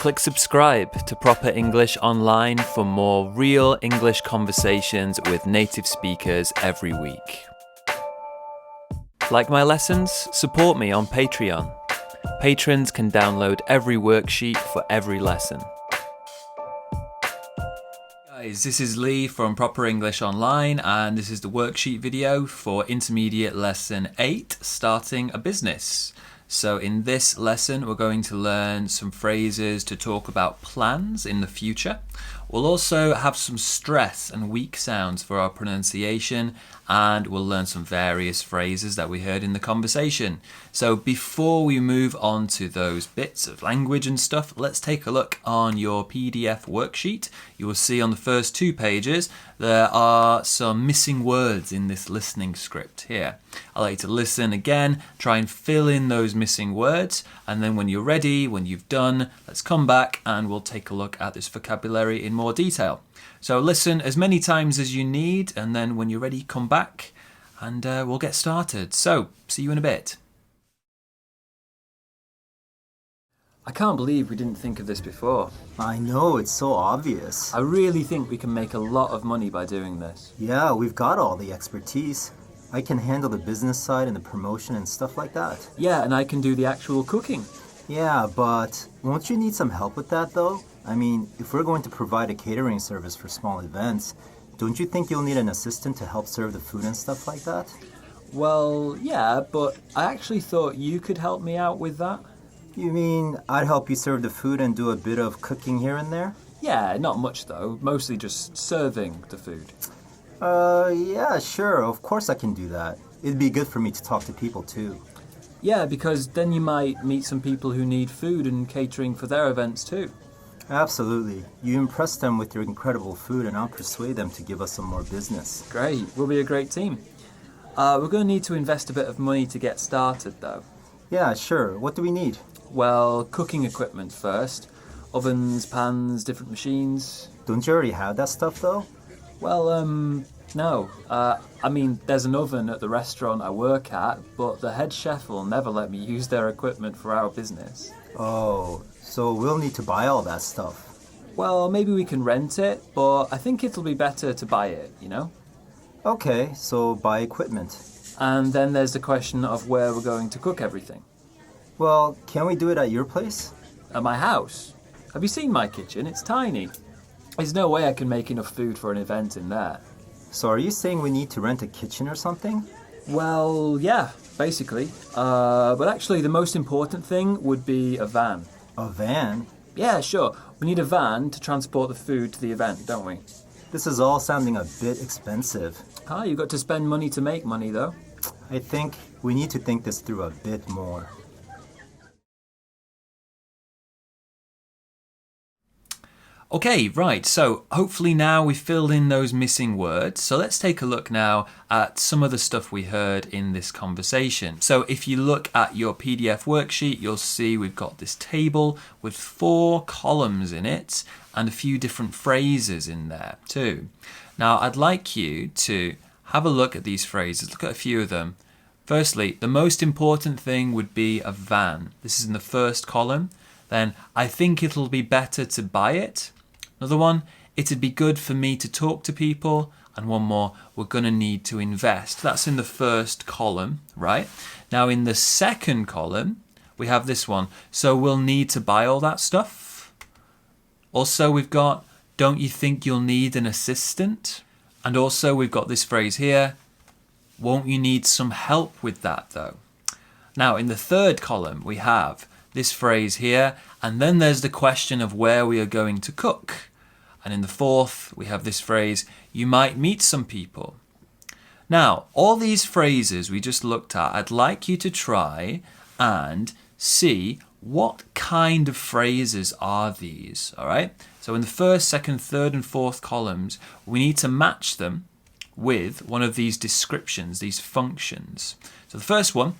Click subscribe to Proper English Online for more real English conversations with native speakers every week. Like my lessons? Support me on Patreon. Patrons can download every worksheet for every lesson. Guys, this is Lee from Proper English Online, and this is the worksheet video for Intermediate Lesson 8, Starting a Business. So in this lesson, we're going to learn some phrases to talk about plans in the future. We'll also have some stress and weak sounds for our pronunciation, and we'll learn some various phrases that we heard in the conversation. So before we move on to those bits of language and stuff, let's take a look on your PDF worksheet. You will see on the first 2 pages there are some missing words in this listening script here. I'd like you to listen again, try and fill in those missing words, and then when you're ready, when you've done, let's come back and we'll take a look at this vocabulary in more detail. So listen as many times as you need, and then when you're ready, come back and we'll get started. So, see you in a bit. I can't believe we didn't think of this before. I know, it's so obvious. I really think we can make a lot of money by doing this. Yeah, we've got all the expertise. I can handle the business side and the promotion and stuff like that. Yeah, and I can do the actual cooking. Yeah, but won't you need some help with that though? I mean, if we're going to provide a catering service for small events, don't you think you'll need an assistant to help serve the food and stuff like that? Well, yeah, but I actually thought you could help me out with that. You mean I'd help you serve the food and do a bit of cooking here and there? Yeah, not much though, mostly just serving the food. Yeah, sure, of course I can do that. It'd be good for me to talk to people too. Yeah, because then you might meet some people who need food and catering for their events too. Absolutely. You impress them with your incredible food and I'll persuade them to give us some more business. Great, we'll be a great team. We're going to need to invest a bit of money to get started though. Yeah, sure. What do we need? Well, cooking equipment first. Ovens, pans, different machines. Don't you already have that stuff though? Well, no. I mean, there's an oven at the restaurant I work at, but the head chef will never let me use their equipment for our business. Oh, so we'll need to buy all that stuff. Well, maybe we can rent it, but I think it'll be better to buy it, you know? Okay, so buy equipment. And then there's the question of where we're going to cook everything. Well, can we do it at your place? At my house? Have you seen my kitchen? It's tiny. There's no way I can make enough food for an event in there. So are you saying we need to rent a kitchen or something? Well, yeah, basically. But actually the most important thing would be a van. A van? Yeah, sure. We need a van to transport the food to the event, don't we? This is all sounding a bit expensive. You've got to spend money to make money, though. I think we need to think this through a bit more. Okay, right, so hopefully now we've filled in those missing words. So let's take a look now at some of the stuff we heard in this conversation. So if you look at your PDF worksheet, you'll see we've got this table with 4 columns in it and a few different phrases in there too. Now I'd like you to have a look at these phrases, look at a few of them. Firstly, the most important thing would be a van. This is in the first column. Then, I think it'll be better to buy it. Another one, it'd be good for me to talk to people. And one more, we're going to need to invest. That's in the first column, right? Now in the second column, we have this one. So we'll need to buy all that stuff. Also, we've got, don't you think you'll need an assistant? And also, we've got this phrase here, won't you need some help with that though? Now in the third column, we have this phrase here, and then there's the question of where we are going to cook. And in the fourth, we have this phrase, you might meet some people. Now, all these phrases we just looked at, I'd like you to try and see what kind of phrases are these, all right? So in the first, second, third, and fourth columns, we need to match them with one of these descriptions, these functions. So the first one,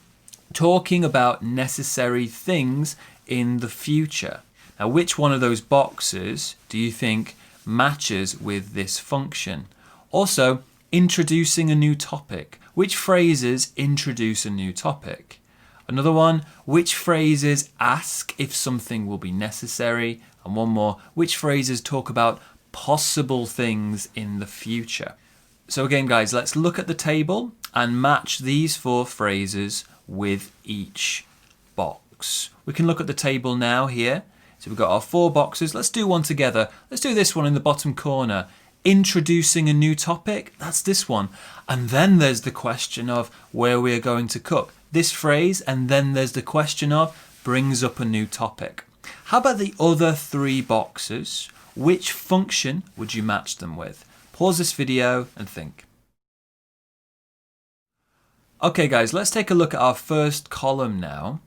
talking about necessary things in the future. Now, which one of those boxes do you think matches with this function? Also, introducing a new topic. Which phrases introduce a new topic? Another one, which phrases ask if something will be necessary? And one more, which phrases talk about possible things in the future? So again, guys, let's look at the table and match these 4 phrases with each box. We can look at the table now here. So we've got our 4 boxes. Let's do one together. Let's do this one in the bottom corner. Introducing a new topic, that's this one. And then there's the question of where we are going to cook. This phrase, and then there's the question of, brings up a new topic. How about the other 3 boxes? Which function would you match them with? Pause this video and think. Okay guys, let's take a look at our first column now.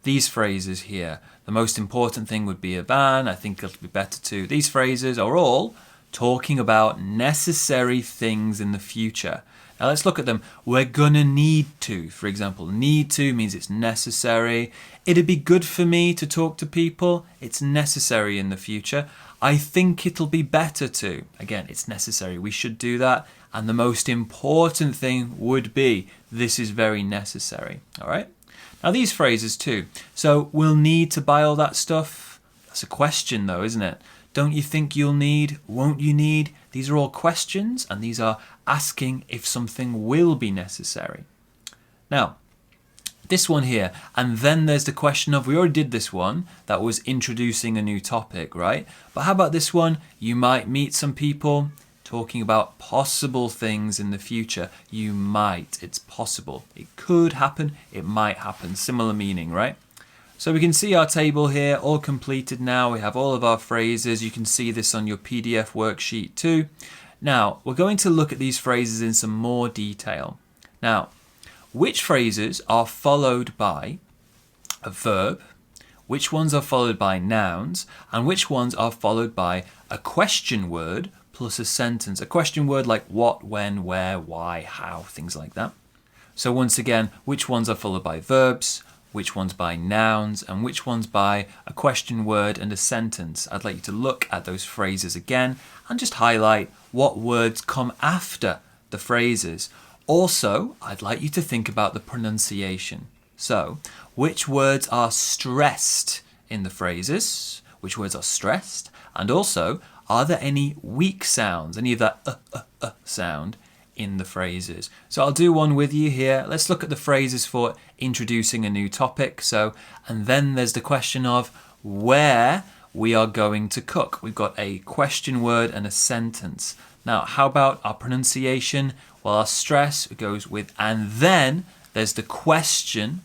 These phrases here. The most important thing would be a van. I think it'll be better to. These phrases are all talking about necessary things in the future. Now let's look at them. We're gonna need to, for example. Need to means it's necessary. It'd be good for me to talk to people. It's necessary in the future. I think it'll be better to. Again, it's necessary. We should do that. And the most important thing would be, this is very necessary. All right? Now these phrases too. So we'll need to buy all that stuff. That's a question though, isn't it? Don't you think you'll need? Won't you need? These are all questions, and these are asking if something will be necessary. Now, this one here, and then there's the question of, we already did this one, that was introducing a new topic, right? But how about this one? You might meet some people talking about possible things in the future. You might, it's possible. It could happen, it might happen. Similar meaning, right? So we can see our table here, all completed now. We have all of our phrases. You can see this on your PDF worksheet too. Now, we're going to look at these phrases in some more detail. Now, which phrases are followed by a verb? Which ones are followed by nouns? And which ones are followed by a question word plus a sentence? A question word like what, when, where, why, how, things like that. So once again, which ones are followed by verbs? Which ones by nouns, and which ones by a question word and a sentence? I'd like you to look at those phrases again and just highlight what words come after the phrases. Also, I'd like you to think about the pronunciation. So, which words are stressed in the phrases? Which words are stressed? And also, are there any weak sounds, any of that sound in the phrases? So I'll do one with you here. Let's look at the phrases for introducing a new topic. So, and then there's the question of where we are going to cook. We've got a question word and a sentence. Now, how about our pronunciation? Well, our stress goes with, and then there's the question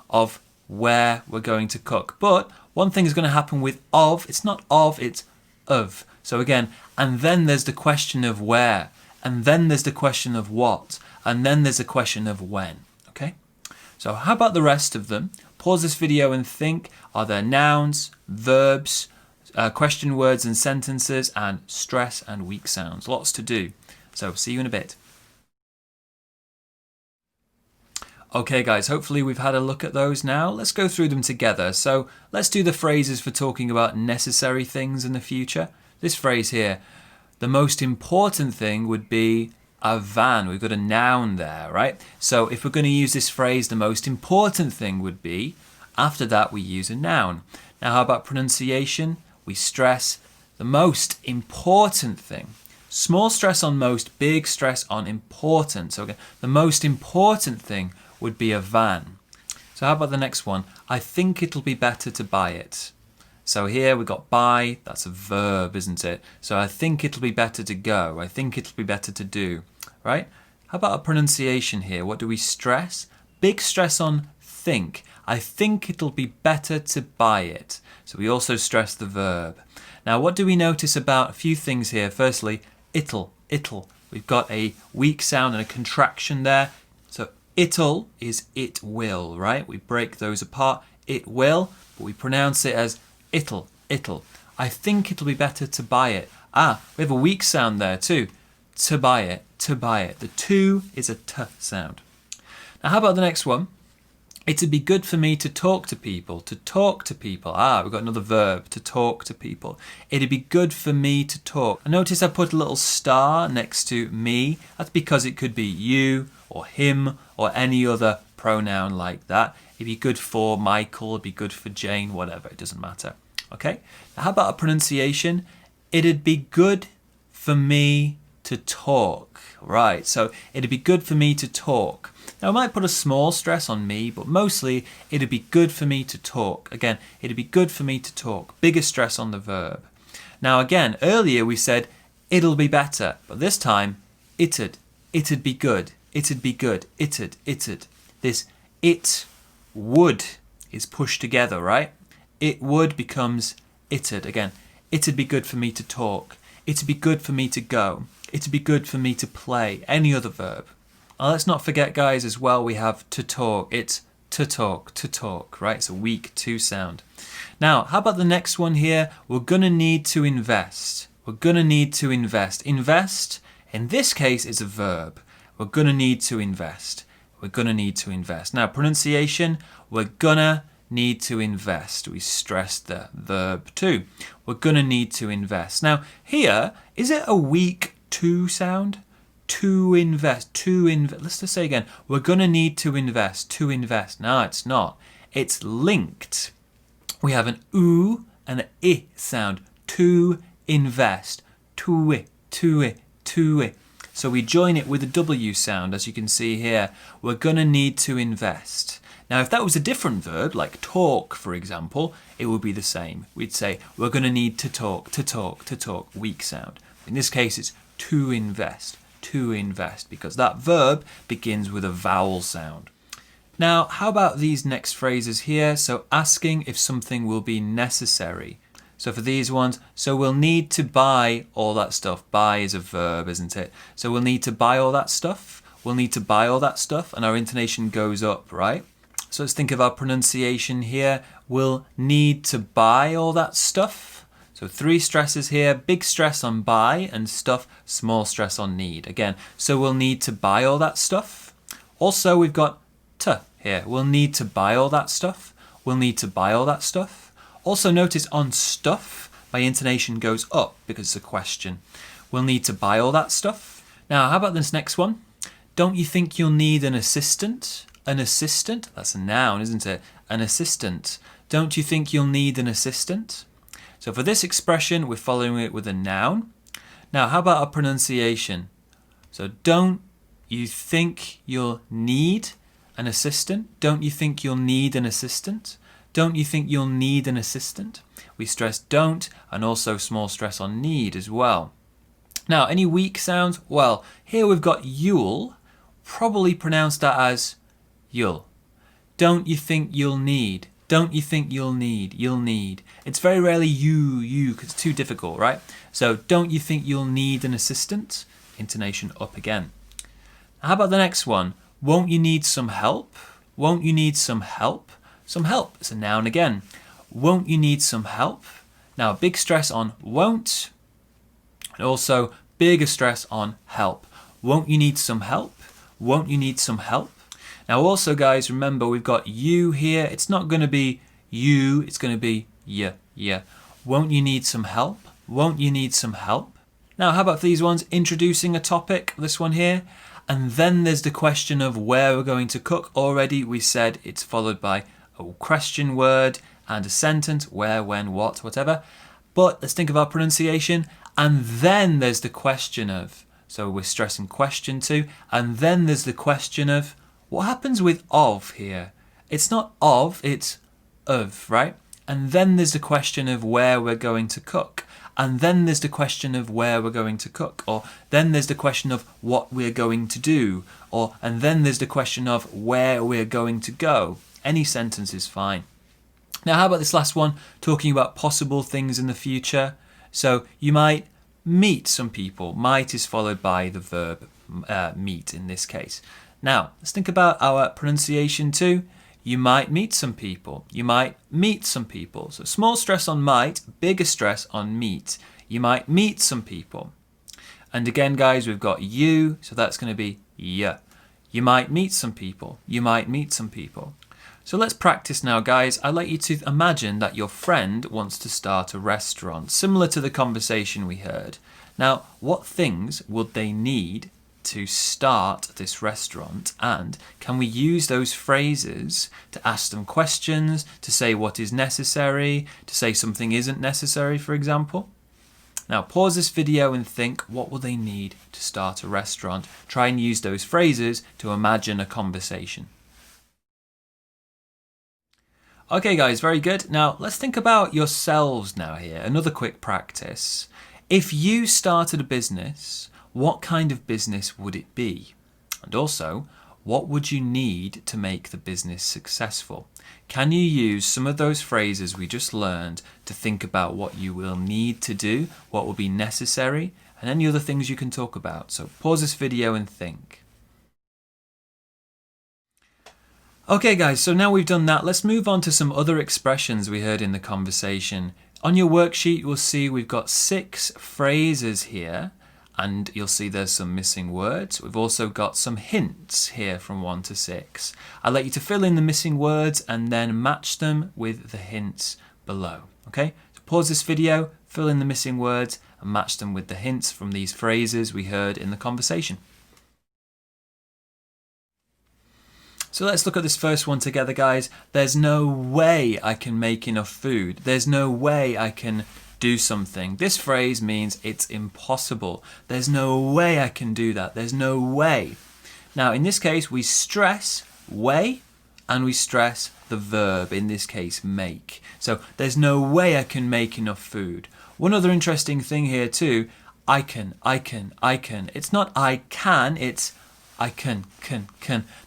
of where we're going to cook. But one thing is going to happen with of. It's not of, it's of. So again, and then there's the question of where. And then there's the question of what, and then there's the question of when, okay? So how about the rest of them? Pause this video and think, are there nouns, verbs, question words and sentences, and stress and weak sounds? Lots to do. So see you in a bit. Okay guys, hopefully we've had a look at those now. Let's go through them together. So let's do the phrases for talking about necessary things in the future. This phrase here, the most important thing would be a van. We've got a noun there, right? So if we're going to use this phrase, the most important thing would be, after that we use a noun. Now how about pronunciation? We stress the most important thing. Small stress on most, big stress on important. So again, the most important thing would be a van. So how about the next one? I think it'll be better to buy it. So here we've got buy, that's a verb, isn't it? So I think it'll be better to go. I think it'll be better to do, right? How about a pronunciation here? What do we stress? Big stress on think. I think it'll be better to buy it. So we also stress the verb. Now what do we notice about a few things here? Firstly, it'll. We've got a weak sound and a contraction there. So it'll is it will, right? We break those apart. It will, but we pronounce it as it'll. I think it'll be better to buy it. We have a weak sound there too. To buy it. The to is a t sound. Now how about the next one? It'd be good for me to talk to people. To talk to people. We've got another verb. To talk to people. It'd be good for me to talk. And notice I put a little star next to me. That's because it could be you or him or any other pronoun like that. It'd be good for Michael, it'd be good for Jane, whatever, it doesn't matter. Okay, now how about a pronunciation? It'd be good for me to talk. Right, so it'd be good for me to talk. Now I might put a small stress on me, but mostly it'd be good for me to talk. Again, it'd be good for me to talk. Bigger stress on the verb. Now again, earlier we said it'll be better, but this time it'd be good. It'd be good. It'd. This it would is pushed together, right? It would becomes it'd. Again, it'd be good for me to talk. It'd be good for me to go. It'd be good for me to play. Any other verb. Now let's not forget, guys, as well, we have to talk. It's to talk, right? It's a weak to sound. Now, how about the next one here? We're going to need to invest. We're going to need to invest. Invest, in this case, is a verb. We're going to need to invest. We're going to need to invest. Now, pronunciation, we're going to need to invest. We stress the verb too. We're going to need to invest. Now, here, is it a weak to sound? To invest. Let's just say again. We're going to need to invest. To invest. No, it's not. It's linked. We have an oo and an I sound. To invest. To it. To it. To it. So we join it with a W sound, as you can see here. We're going to need to invest. Now, if that was a different verb, like talk, for example, it would be the same. We'd say, we're going to need to talk, weak sound. In this case, it's to invest, because that verb begins with a vowel sound. Now, how about these next phrases here? So, asking if something will be necessary. So for these ones, so we'll need to buy all that stuff. Buy is a verb, isn't it? So we'll need to buy all that stuff. We'll need to buy all that stuff, and our intonation goes up, right? So let's think of our pronunciation here. We'll need to buy all that stuff. So 3 stresses here, big stress on buy and stuff, small stress on need. Again, so we'll need to buy all that stuff. Also, we've got to here. We'll need to buy all that stuff. We'll need to buy all that stuff. Also notice on stuff, my intonation goes up because it's a question. We'll need to buy all that stuff. Now, how about this next one? Don't you think you'll need an assistant? An assistant? That's a noun, isn't it? An assistant. Don't you think you'll need an assistant? So for this expression, we're following it with a noun. Now, how about our pronunciation? So don't you think you'll need an assistant? Don't you think you'll need an assistant? Don't you think you'll need an assistant? We stress don't and also small stress on need as well. Now, any weak sounds? Well, here we've got you'll, probably pronounced that as you'll. Don't you think you'll need? Don't you think you'll need? You'll need. It's very rarely you, because it's too difficult, right? So, don't you think you'll need an assistant? Intonation up again. How about the next one? Won't you need some help? Won't you need some help? Some help. It's a noun again. Won't you need some help? Now, big stress on won't, and also bigger stress on help. Won't you need some help? Won't you need some help? Now, also, guys, remember we've got you here. It's not going to be you. It's going to be yeah. Won't you need some help? Won't you need some help? Now, how about these ones? Introducing a topic. This one here. And then there's the question of where we're going to cook. Already we said it's followed by a question word and a sentence, where, when, what, whatever. But let's think of our pronunciation. And then there's the question of. So we're stressing question to. And then there's the question of. What happens with of here? It's not of, it's of, right? And then there's the question of where we're going to cook. And then there's the question of where we're going to cook. Or then there's the question of what we're going to do. Or and then there's the question of where we're going to go. Any sentence is fine. Now, how about this last one, talking about possible things in the future? So you might meet some people. Might is followed by the verb meet in this case. Now, let's think about our pronunciation too. You might meet some people. You might meet some people. So small stress on might, bigger stress on meet. You might meet some people. And again, guys, we've got you, so that's going to be yeah. You might meet some people. You might meet some people. So let's practice now, guys. I'd like you to imagine that your friend wants to start a restaurant, similar to the conversation we heard. Now, what things would they need to start this restaurant? And can we use those phrases to ask them questions, to say what is necessary, to say something isn't necessary, for example? Now pause this video and think, what will they need to start a restaurant? Try and use those phrases to imagine a conversation. Okay guys, very good. Now let's think about yourselves now here. Another quick practice. If you started a business, what kind of business would it be? And also, what would you need to make the business successful? Can you use some of those phrases we just learned to think about what you will need to do, what will be necessary, and any other things you can talk about? So pause this video and think. Okay guys, so now we've done that, let's move on to some other expressions we heard in the conversation. On your worksheet, you'll see we've got 6 phrases here, and you'll see there's some missing words. We've also got some hints here from 1 to 6. I'd like you to fill in the missing words and then match them with the hints below. Okay, so pause this video, fill in the missing words and match them with the hints from these phrases we heard in the conversation. So let's look at this first one together, guys. There's no way I can make enough food. There's no way I can do something. This phrase means it's impossible. There's no way I can do that. There's no way. Now, in this case, we stress way and we stress the verb, in this case, make. So there's no way I can make enough food. One other interesting thing here too, I can. It's not I can, it's I can.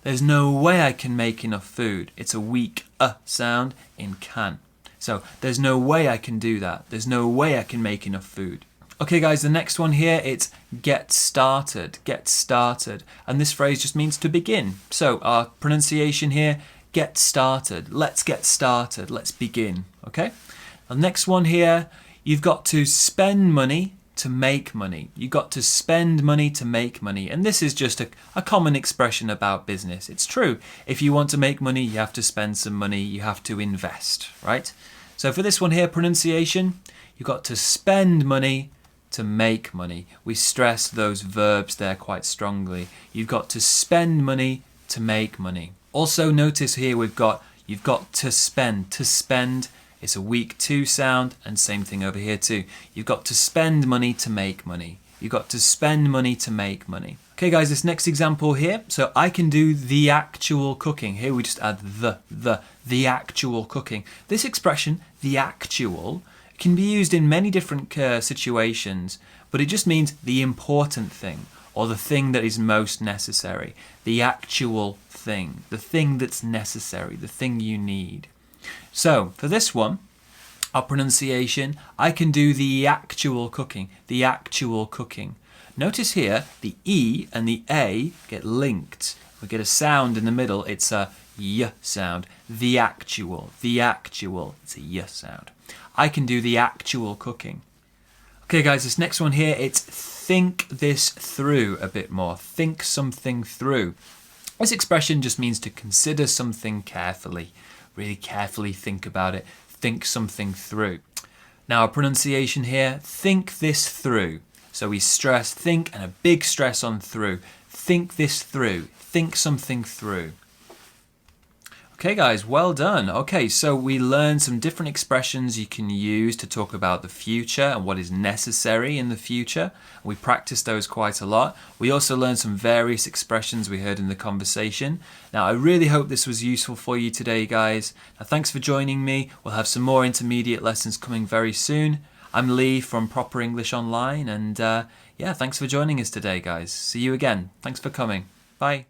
There's no way I can make enough food. It's a weak sound in can. So there's no way I can do that. There's no way I can make enough food. Okay guys, the next one here, it's get started. Get started. And this phrase just means to begin. So our pronunciation here, get started. Let's get started. Let's begin. Okay? The next one here, you've got to spend money to make money. You've got to spend money to make money. And this is just a common expression about business. It's true. If you want to make money, you have to spend some money. You have to invest, right? So for this one here, pronunciation, you've got to spend money to make money. We stress those verbs there quite strongly. You've got to spend money to make money. Also notice here you've got to spend. To spend, it's a weak to sound, and same thing over here too. You've got to spend money to make money. You've got to spend money to make money. Okay guys, this next example here, so I can do the actual cooking. Here we just add the actual cooking. This expression, the actual, can be used in many different situations, but it just means the important thing, or the thing that is most necessary. The actual thing, the thing that's necessary, the thing you need. So for this one, our pronunciation, I can do the actual cooking. The actual cooking. Notice here, the E and the A get linked. We get a sound in the middle. It's a Y sound. The actual. It's a Y sound. I can do the actual cooking. Okay guys, this next one here, it's think this through a bit more. Think something through. This expression just means to consider something carefully. Really carefully think about it. Think something through. Now our pronunciation here, think this through. So we stress think and a big stress on through. Think this through. Think something through. Okay guys, well done. Okay, so we learned some different expressions you can use to talk about the future and what is necessary in the future. We practiced those quite a lot. We also learned some various expressions we heard in the conversation. Now, I really hope this was useful for you today, guys. Now, thanks for joining me. We'll have some more intermediate lessons coming very soon. I'm Lee from Proper English Online, and yeah, thanks for joining us today, guys. See you again. Thanks for coming. Bye.